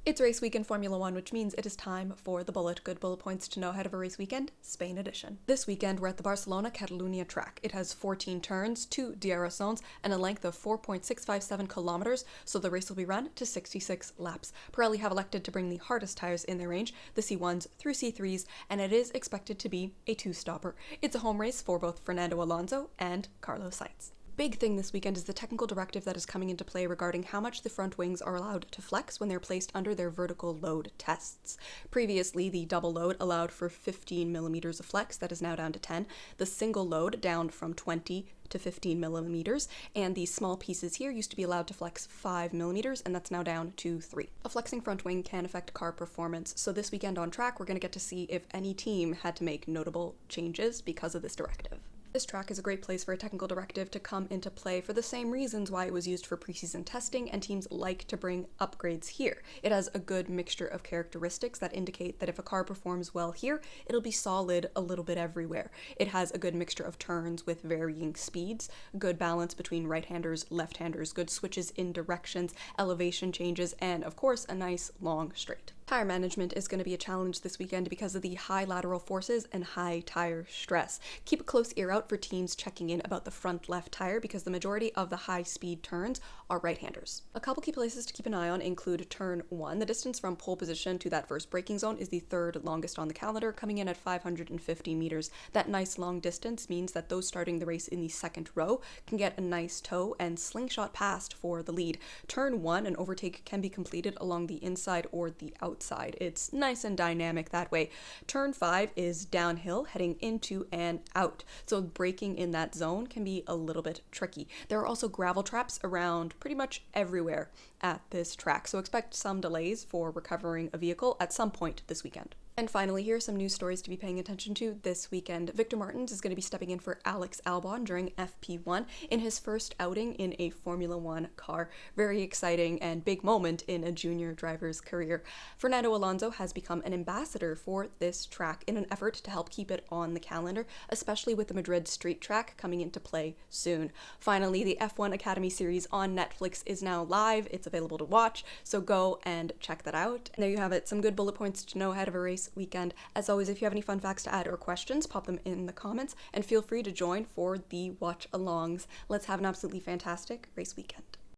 It's race week in Formula One, which means it is time for the bullet. Good bullet points to know ahead of a race weekend, Spain edition. This weekend, we're at the Barcelona Catalunya track. It has 14 turns, 2 DRS zones, and a length of 4.657 kilometers, so the race will be run to 66 laps. Pirelli have elected to bring the hardest tires in their range, the C1s through C3s, and it is expected to be a two-stopper. It's a home race for both Fernando Alonso and Carlos Sainz. Big thing this weekend is the technical directive that is coming into play regarding how much the front wings are allowed to flex when they're placed under their vertical load tests. Previously, the double load allowed for 15 millimeters of flex, that is now down to 10, the single load down from 20 to 15 millimeters, and these small pieces here used to be allowed to flex 5 millimeters, and that's now down to 3. A flexing front wing can affect car performance, so this weekend on track we're going to get to see if any team had to make notable changes because of this directive. This track is a great place for a technical directive to come into play for the same reasons why it was used for preseason testing, and teams like to bring upgrades here. It has a good mixture of characteristics that indicate that if a car performs well here, it'll be solid a little bit everywhere. It has a good mixture of turns with varying speeds, good balance between right-handers, left-handers, good switches in directions, elevation changes, and of course a nice long straight. Tire management is going to be a challenge this weekend because of the high lateral forces and high tire stress. Keep a close ear out for teams checking in about the front left tire because the majority of the high-speed turns are right-handers. A couple key places to keep an eye on include turn 1. The distance from pole position to that first braking zone is the third longest on the calendar, coming in at 550 meters. That nice long distance means that those starting the race in the second row can get a nice toe and slingshot past for the lead. Turn 1, an overtake can be completed along the inside or the outside. It's nice and dynamic that way. Turn 5 is downhill, heading into and out, so braking in that zone can be a little bit tricky. There are also gravel traps around pretty much everywhere at this track, so expect some delays for recovering a vehicle at some point this weekend. And finally, here are some news stories to be paying attention to this weekend. Victor Martins is going to be stepping in for Alex Albon during FP1 in his first outing in a Formula One car. Very exciting and big moment in a junior driver's career. Fernando Alonso has become an ambassador for this track in an effort to help keep it on the calendar, especially with the Madrid street track coming into play soon. Finally, the F1 Academy series on Netflix is now live. It's available to watch, so go and check that out. And there you have it, some good bullet points to know ahead of a race weekend. As always, if you have any fun facts to add or questions, pop them in the comments and feel free to join for the watch alongs. Let's have an absolutely fantastic race weekend.